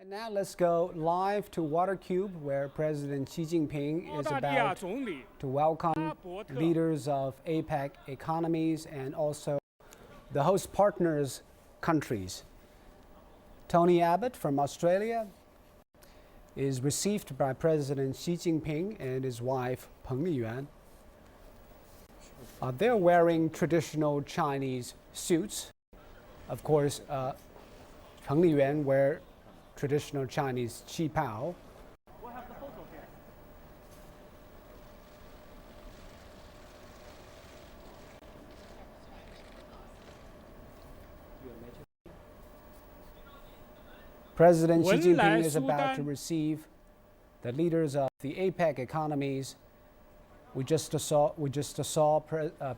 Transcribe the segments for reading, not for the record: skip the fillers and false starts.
And now let's go live to Watercube, where President Xi Jinping is about to welcome leaders of APEC economies and also the host partners countries. Tony Abbott from Australia is received by President Xi Jinping and his wife Peng Liyuan. They're wearing traditional Chinese suits. Of course, Peng Liyuan wear traditional Chinese qipao. We'll have the photo here. President Xi Jinping is about to receive the leaders of the APEC economies. We just saw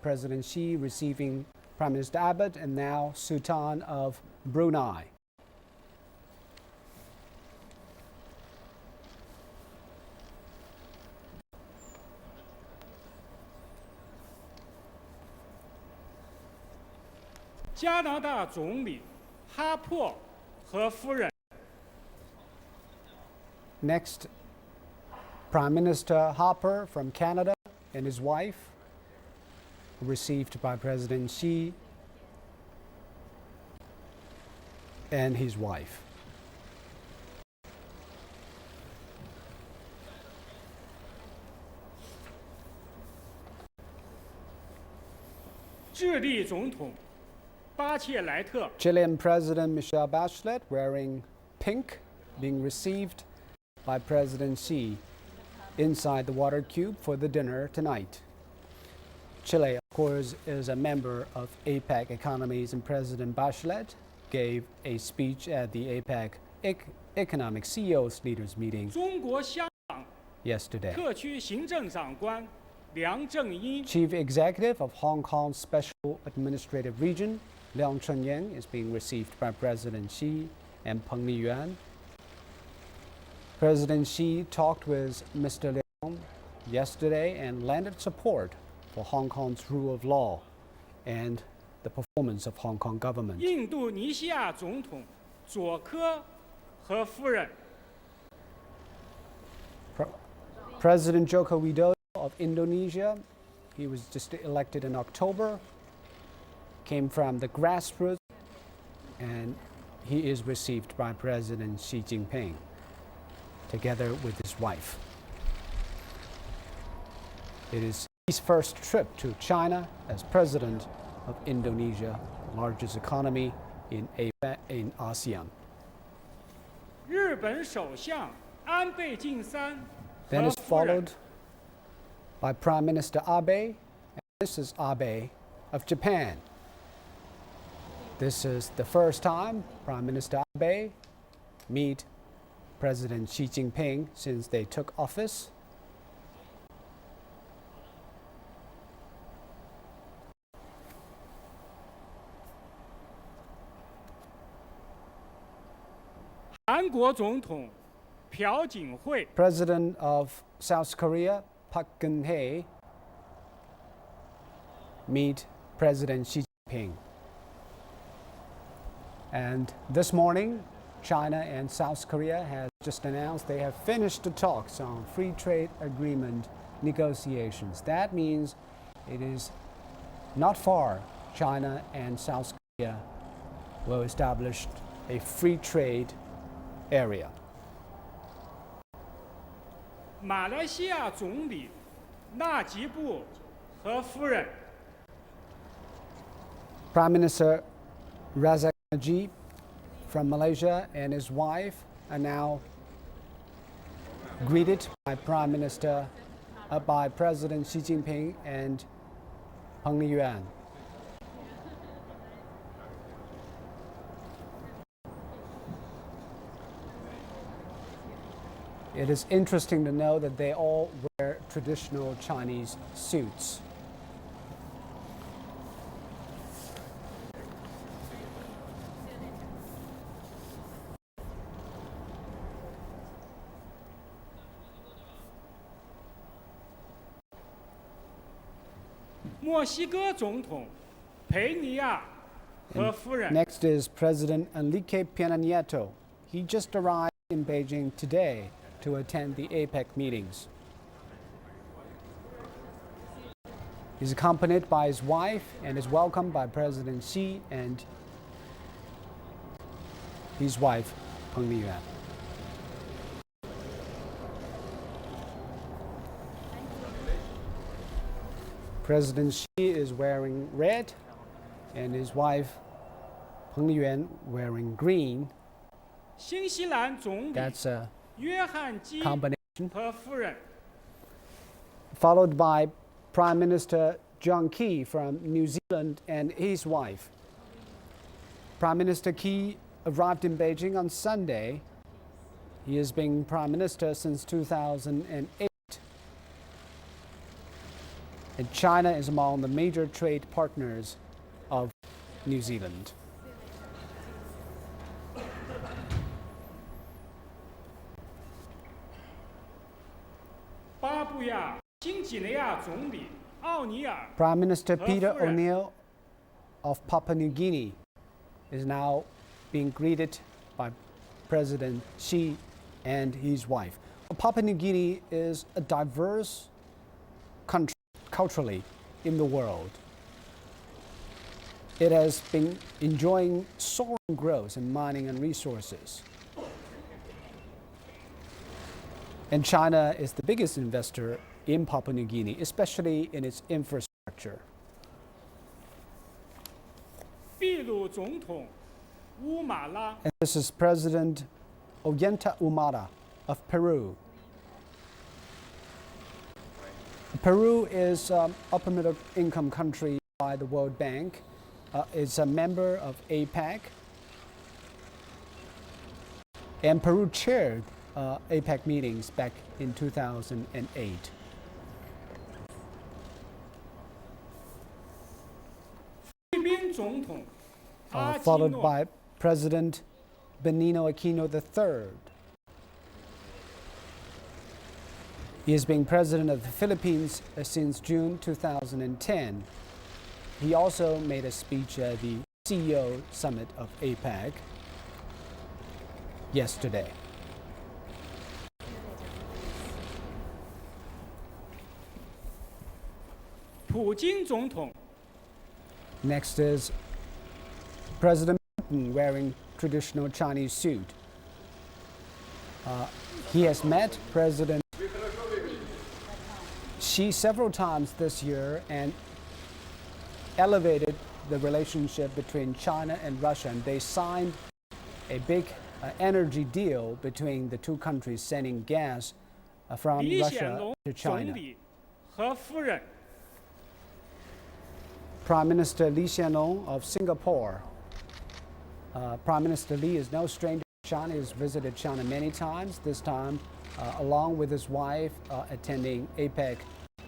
President Xi receiving Prime Minister Abbott and now Sultan of Brunei. Next, Prime Minister Harper from Canada and his wife, received by President Xi and his wife. Chilean President Michelle Bachelet wearing pink, being received by President Xi inside the Watercube for the dinner tonight. Chile, of course, is a member of APEC economies, and President Bachelet gave a speech at the APEC Economic CEOs Leaders meeting yesterday. Chief Executive of Hong Kong's Special Administrative Region, Liang Chenyang, is being received by President Xi and Peng Liyuan. President Xi talked with Mr. Liang yesterday and lended support for Hong Kong's rule of law and the performance of Hong Kong government. President Joko Widodo of Indonesia, he was just elected in October, came from the grassroots, and he is received by President Xi Jinping together with his wife. It is his first trip to China as president of Indonesia, the largest economy in ASEAN. Then is followed by Prime Minister Abe and Mrs. Abe of Japan. This is the first time Prime Minister Abe meet President Xi Jinping since they took office. President of South Korea, Park Geun-hye, meet President Xi Jinping. And this morning, China and South Korea have just announced they have finished the talks on free trade agreement negotiations. That means it is not far. China and South Korea will establish a free trade area. Prime Minister Razak Najib from Malaysia and his wife are now greeted by by President Xi Jinping and Peng Liyuan. It is interesting to know that they all wear traditional Chinese suits. Next is President Enrique Pena Nieto. He just arrived in Beijing today to attend the APEC meetings. He's accompanied by his wife and is welcomed by President Xi and his wife, Peng Liyuan. President Xi is wearing red and his wife, Peng Liyuan, wearing green. 新西兰总理 That's a 约翰基 combination. 和夫人 Followed by Prime Minister John Key from New Zealand and his wife. Prime Minister Key arrived in Beijing on Sunday. He has been Prime Minister since 2008. And China is among the major trade partners of New Zealand. 巴布亚新几内亚总理奥尼尔 Prime Minister 和 Peter 夫人 O'Neill of Papua New Guinea is now being greeted by President Xi and his wife. Papua New Guinea is a diverse country culturally in the world. It has been enjoying soaring growth in mining and resources. And China is the biggest investor in Papua New Guinea, especially in its infrastructure. 秘鲁总统乌马拉 And this is President Ollanta Humala of Peru. Peru is an upper middle income country by the World Bank. It's a member of APEC. And Peru chaired APEC meetings back in 2008. 菲律宾总统阿基 Followed 诺 by President Benigno Aquino III. He has been president of the Philippines since June 2010. He also made a speech at the CEO summit of APEC yesterday. 普京总统 Next is President Putin wearing traditional Chinese suit. He has met President Xi several times this year and elevated the relationship between China and Russia. And they signed a big energy deal between the two countries, sending gas from 李显 Russia 龙 to 总 China. 理和夫人 Prime Minister Lee Hsien-loong of Singapore. Prime Minister Lee is no stranger to China. He has visited China many times, this time along with his wife attending APEC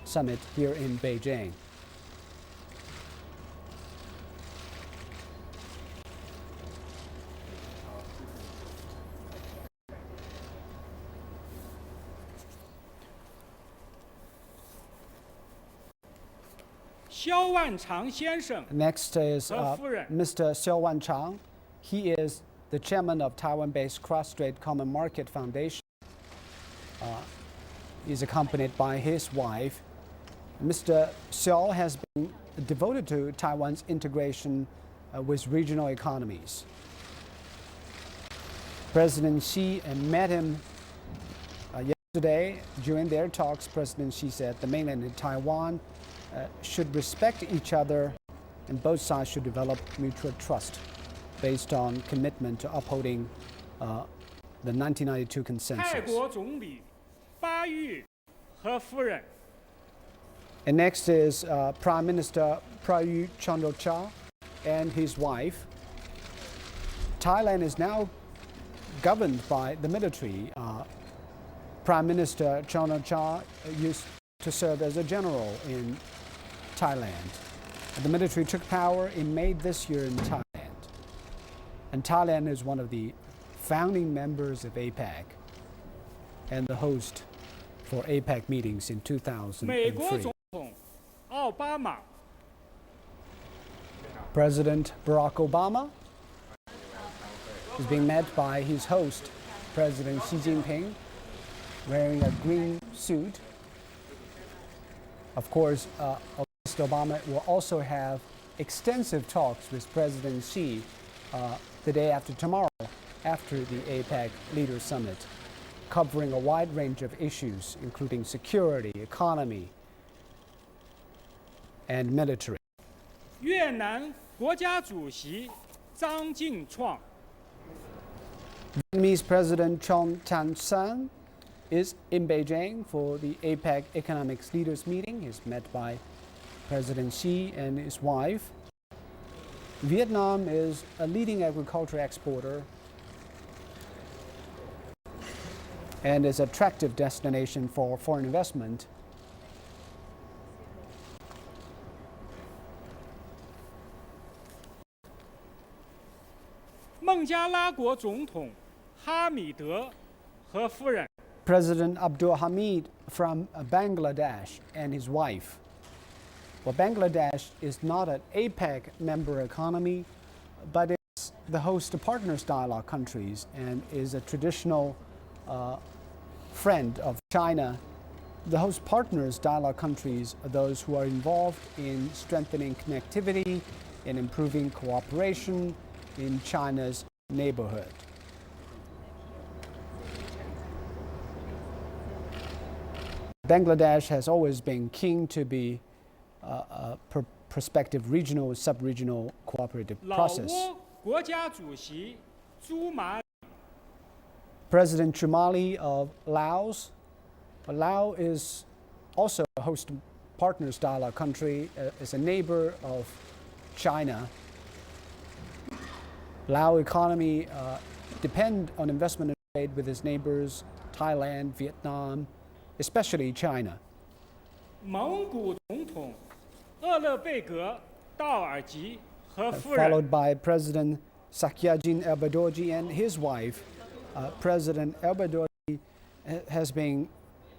summit here in Beijing.萧万长先生 Next is 和夫人 Mr. Xiao Wanchang. He is the chairman of Taiwan-based Cross-Strait Common Market Foundation. He's accompanied by his wife. Mr. Xiao has been devoted to Taiwan's integration with regional economies. President Xi met him yesterday. During their talks, President Xi said the mainland and Taiwan should respect each other and both sides should develop mutual trust based on commitment to upholding the 1992 泰 consensus. 国总理巴育和夫人 And next is Prime Minister Prayut Chan-o-cha and his wife. Thailand is now governed by the military. Prime Minister Chan-o-cha used to serve as a general in Thailand. The military took power in May this year in Thailand. And Thailand is one of the founding members of APEC and the host for APEC meetings in 美国 2003. 总统奥巴马 President Barack Obama is being met by his host, President Xi Jinping wearing a green suit. Of course, Mr. Obama will also have extensive talks with President Xi the day after tomorrow, after the APEC Leaders Summit, covering a wide range of issues, including security, economy, and military. 越南国家主席张晋创 Vietnamese President Chon Tan San is in Beijing for the APEC Economics Leaders Meeting. He's met by President Xi and his wife. Vietnam is a leading agriculture exporter and is an attractive destination for foreign investment. President Abdul Hamid from Bangladesh and his wife. Well, Bangladesh is not an APEC member economy, but it's the host of Partners Dialogue countries and is a traditional friend of China. The host Partners Dialogue countries are those who are involved in strengthening connectivity and improving cooperation in China's neighborhood. Bangladesh has always been keen to be a prospective regional, sub-regional cooperative process. President Chumali of Laos. Laos is also a host Partners Dialogue country, is a neighbor of China. Laos economy depend on investment and trade with its neighbors, Thailand, Vietnam, especially China. Followed by President Sakyajin Erbadoji and his wife. President Erbadoji has been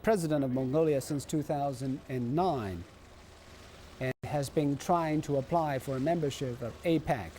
president of Mongolia since 2009 and has been trying to apply for a membership of APEC.